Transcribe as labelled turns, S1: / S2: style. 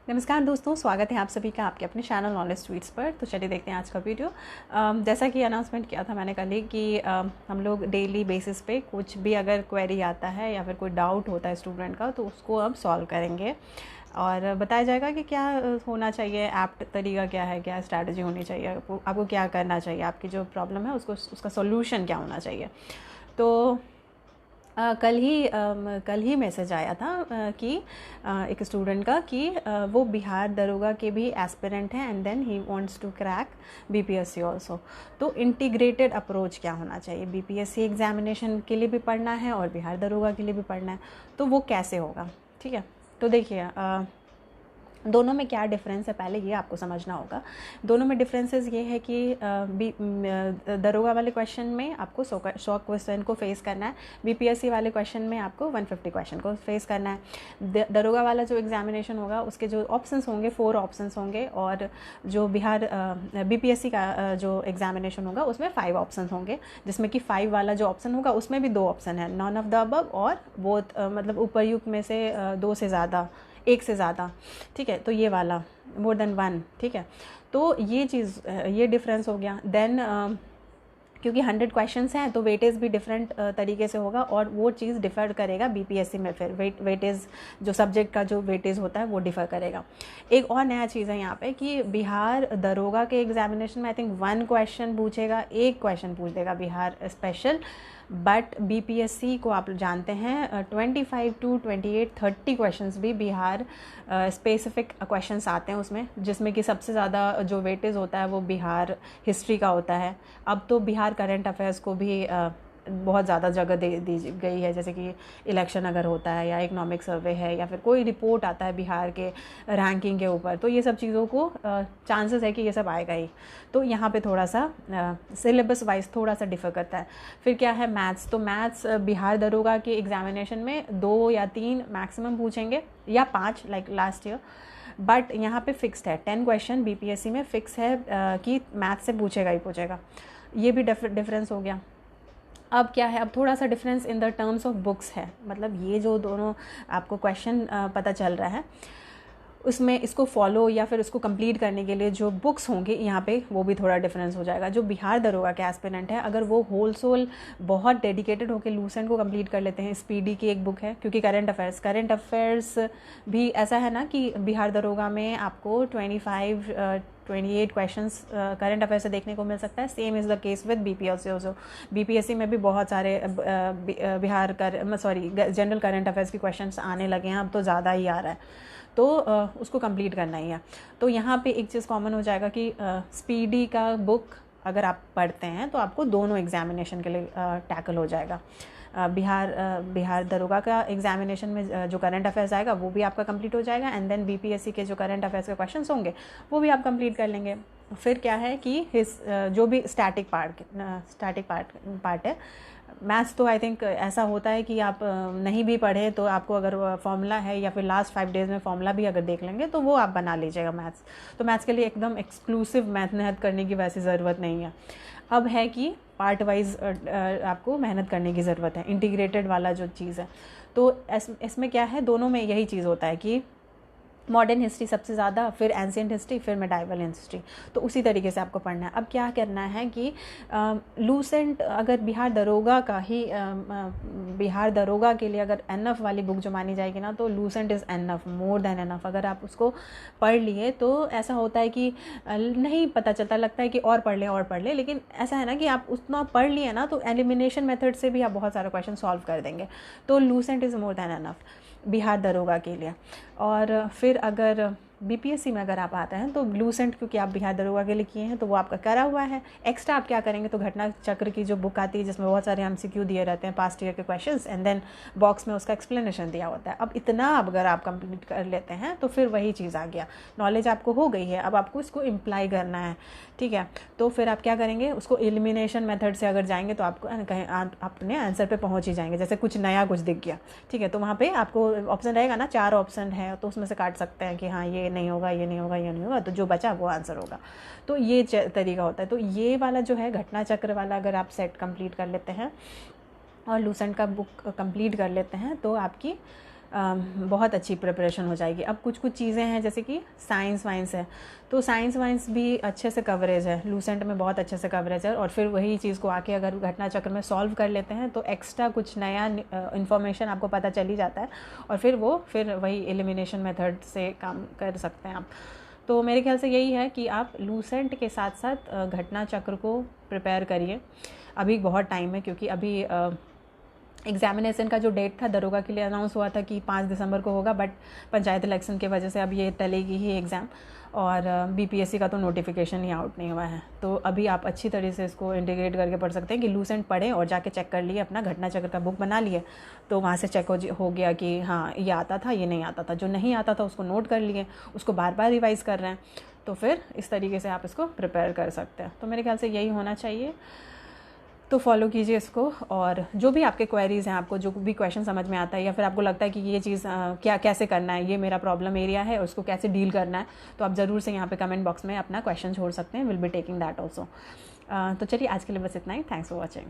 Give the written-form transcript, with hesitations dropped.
S1: नमस्कार दोस्तों, स्वागत है आप सभी का आपके अपने चैनल नॉलेज ट्वीट्स पर। तो चलिए देखते हैं आज का वीडियो। जैसा कि अनाउंसमेंट किया था मैंने कल ही कि हम लोग डेली बेसिस पे कुछ भी अगर क्वेरी आता है या फिर कोई डाउट होता है स्टूडेंट का तो उसको अब सॉल्व करेंगे और बताया जाएगा कि क्या होना चाहिए, ऐप्ट तरीका क्या है, क्या स्ट्रैटेजी होनी चाहिए, आपको क्या करना चाहिए, आपकी जो प्रॉब्लम है उसका सोल्यूशन क्या होना चाहिए। तो कल ही मैसेज आया था कि एक स्टूडेंट का कि वो बिहार दरोगा के भी एस्पिरेंट हैं and then he wants to crack BPSC also. तो इंटीग्रेटेड अप्रोच क्या होना चाहिए, बीपीएससी एग्जामिनेशन के लिए भी पढ़ना है और बिहार दरोगा के लिए भी पढ़ना है, तो वो कैसे होगा। ठीक है, तो देखिए दोनों में क्या डिफरेंस है, पहले ये आपको समझना होगा। दोनों में डिफरेंसेस ये है कि दरोगा वाले क्वेश्चन में आपको 100 क्वेश्चन को फेस करना है, बीपीएससी वाले क्वेश्चन में आपको 150 क्वेश्चन को फेस करना है। दरोगा वाला जो एग्जामिनेशन होगा उसके जो ऑप्शंस होंगे 4 ऑप्शंस होंगे और जो बिहार बीपीएससी का जो एग्जामिनेशन होगा उसमें 5 ऑप्शंस होंगे, जिसमें कि 5 वाला जो ऑप्शन होगा उसमें भी 2 ऑप्शन है, नॉन ऑफ द अबव और बोथ, मतलब उपर्युक्त में से 2 से ज़्यादा, 1 से ज़्यादा। ठीक है, तो ये वाला मोर देन 1। ठीक है, तो ये चीज़, ये डिफरेंस हो गया। देन क्योंकि 100 क्वेश्चंस हैं तो वेटेज भी डिफरेंट तरीके से होगा और वो चीज़ डिफ़र करेगा बीपीएससी में। फिर वेटेज जो सब्जेक्ट का जो वेटेज होता है वो डिफ़र करेगा। एक और नया चीज़ है यहाँ पे कि बिहार दरोगा के एग्जामिनेशन में आई थिंक 1 क्वेश्चन पूछेगा, 1 क्वेश्चन पूछ देगा बिहार स्पेशल। बट बीपीएससी को आप जानते हैं 25 to 28, 30 क्वेश्चंस भी बिहार स्पेसिफिक क्वेश्चंस आते हैं उसमें, जिसमें कि सबसे ज़्यादा जो वेटेज होता है वो बिहार हिस्ट्री का होता है। अब तो बिहार करंट अफेयर्स को भी बहुत ज़्यादा जगह दी गई है, जैसे कि इलेक्शन अगर होता है या इकोनॉमिक सर्वे है या फिर कोई रिपोर्ट आता है बिहार के रैंकिंग के ऊपर, तो ये सब चीज़ों को चांसेस है कि ये सब आएगा ही। तो यहाँ पे थोड़ा सा सिलेबस वाइज थोड़ा सा डिफ़र करता है। फिर क्या है, मैथ्स। तो मैथ्स बिहार दरोगा के एग्जामिनेशन में 2 या 3 मैक्सिमम पूछेंगे या 5 लाइक लास्ट ईयर, बट यहाँ पे फिक्स्ड है 10 क्वेश्चन बीपीएससी में फिक्स है कि मैथ्स से पूछेगा ही पूछेगा। ये भी डिफरेंस हो गया। अब क्या है, अब थोड़ा सा difference in the terms of books है, मतलब ये जो दोनों आपको क्वेश्चन पता चल रहा है उसमें इसको फॉलो या फिर उसको कंप्लीट करने के लिए जो बुक्स होंगे यहाँ पे वो भी थोड़ा डिफरेंस हो जाएगा। जो बिहार दरोगा के एस्पिरेंट है अगर वो होल सोल बहुत डेडिकेटेड होकर लूसेंट को कंप्लीट कर लेते हैं, स्पीडी की एक बुक है, क्योंकि करंट अफेयर्स भी ऐसा है ना कि बिहार दरोगा में आपको 28 क्वेश्चंस करंट अफेयर से देखने को मिल सकता है। Same is the case with BPSC also. BPSC में भी बहुत सारे जनरल करंट अफेयर्स के क्वेश्चंस आने लगे हैं, अब तो ज़्यादा ही आ रहा है, तो उसको कंप्लीट करना ही है। तो यहाँ पे एक चीज़ कॉमन हो जाएगा कि स्पीडी का बुक अगर आप पढ़ते हैं तो आपको दोनों एग्जामिनेशन के लिए टैकल हो जाएगा। बिहार दरोगा का एग्जामिनेशन में जो करंट अफेयर्स आएगा वो भी आपका कंप्लीट हो जाएगा एंड देन बीपीएससी के जो करंट अफेयर्स के क्वेश्चंस होंगे वो भी आप कंप्लीट कर लेंगे। फिर क्या है कि जो भी स्टैटिक पार्ट है, मैथ्स तो आई थिंक ऐसा होता है कि आप नहीं भी पढ़े तो आपको अगर फॉर्मूला है या फिर लास्ट 5 डेज़ में फॉर्मूला भी अगर देख लेंगे तो वो आप बना लीजिएगा मैथ्स। तो मैथ्स के लिए एकदम एक्सक्लूसिव मेहनत करने की वैसी ज़रूरत नहीं है। अब है कि पार्ट वाइज आपको मेहनत करने की ज़रूरत है, इंटीग्रेटेड वाला जो चीज़ है। तो इसमें क्या है, दोनों में यही चीज़ होता है कि मॉडर्न हिस्ट्री सबसे ज़्यादा, फिर एंशिएंट हिस्ट्री, फिर मेडाइवल हिस्ट्री। तो उसी तरीके से आपको पढ़ना है। अब क्या करना है कि लूसेंट अगर बिहार दरोगा के लिए अगर एनफ वाली बुक जो मानी जाएगी ना, तो Lucent is enough, more than enough. अगर आप उसको पढ़ लिए तो ऐसा होता है कि नहीं पता चलता, लगता है कि और पढ़ लें, लेकिन ऐसा है ना कि आप उतना पढ़ लिए ना तो एलिमिनेशन मेथड से भी आप बहुत सारे क्वेश्चन सॉल्व कर देंगे। तो Lucent is more than enough Bihar दरोगा के लिए। और फिर अगर बीपीएससी में अगर आप आते हैं तो लूसेंट, क्योंकि आप बिहार दरोगा के लिए किए हैं तो वो आपका करा हुआ है। एक्स्ट्रा आप क्या करेंगे, तो घटना चक्र की जो बुक आती है जिसमें बहुत सारे एमसीक्यू दिए रहते हैं, पास्ट ईयर के क्वेश्चंस, एंड देन बॉक्स में उसका एक्सप्लेनेशन दिया होता है। अब इतना अगर आप कंप्लीट कर लेते हैं तो फिर वही चीज़ आ गया, नॉलेज आपको हो गई है, अब आपको इसको इम्प्लाई करना है। ठीक है, तो फिर आप क्या करेंगे, उसको एलिमिनेशन मेथड से अगर जाएंगे तो आपको कहीं अपने आंसर पे पहुंच ही जाएंगे। जैसे कुछ नया कुछ दिख गया, ठीक है, तो वहाँ पे आपको ऑप्शन रहेगा ना, 4 ऑप्शन है तो उसमें से काट सकते हैं कि हाँ ये नहीं होगा, ये नहीं होगा, ये नहीं होगा, तो जो बचा वो आंसर होगा। तो ये तरीका होता है। तो ये वाला जो है घटना चक्र वाला अगर आप सेट कंप्लीट कर लेते हैं और लूसेंट का बुक कंप्लीट कर लेते हैं तो आपकी बहुत अच्छी प्रिपरेशन हो जाएगी। अब कुछ कुछ चीज़ें हैं जैसे कि साइंस वाइंस है, तो साइंस वाइंस भी अच्छे से कवरेज है, लूसेंट में बहुत अच्छे से कवरेज है। और फिर वही चीज़ को आके अगर घटना चक्र में सॉल्व कर लेते हैं तो एक्स्ट्रा कुछ नया इन्फॉर्मेशन आपको पता चल ही जाता है, और फिर वही एलिमिनेशन मेथड से काम कर सकते हैं आप। तो मेरे ख्याल से यही है कि आप लूसेंट के साथ साथ घटना चक्र को प्रिपेयर करिए। अभी बहुत टाइम है, क्योंकि अभी एग्जामिनेशन का जो डेट था दरोगा के लिए अनाउंस हुआ था कि 5 दिसंबर को होगा, बट पंचायत इलेक्शन की वजह से अब ये टलेगी ही एग्ज़ाम, और बीपीएससी का तो नोटिफिकेशन ही आउट नहीं हुआ है। तो अभी आप अच्छी तरह से इसको इंटीग्रेट करके पढ़ सकते हैं कि लूसेंट पढ़ें और जाके चेक कर लिए, अपना घटना चक्र का बुक बना लिए, तो वहाँ से चेक हो गया कि हाँ ये आता था, ये नहीं आता था। जो नहीं आता था उसको नोट कर लिए, उसको बार बार रिवाइज़ कर रहे हैं, तो फिर इस तरीके से आप इसको प्रिपेयर कर सकते हैं। तो मेरे ख्याल से यही होना चाहिए, तो फॉलो कीजिए इसको। और जो भी आपके क्वेरीज़ हैं, आपको जो भी क्वेश्चन समझ में आता है या फिर आपको लगता है कि ये चीज़ क्या कैसे करना है, ये मेरा प्रॉब्लम एरिया है, उसको कैसे डील करना है, तो आप ज़रूर से यहाँ पे कमेंट बॉक्स में अपना क्वेश्चन छोड़ सकते हैं। Will be taking that also. तो चलिए आज के लिए बस इतना ही। Thanks for watching.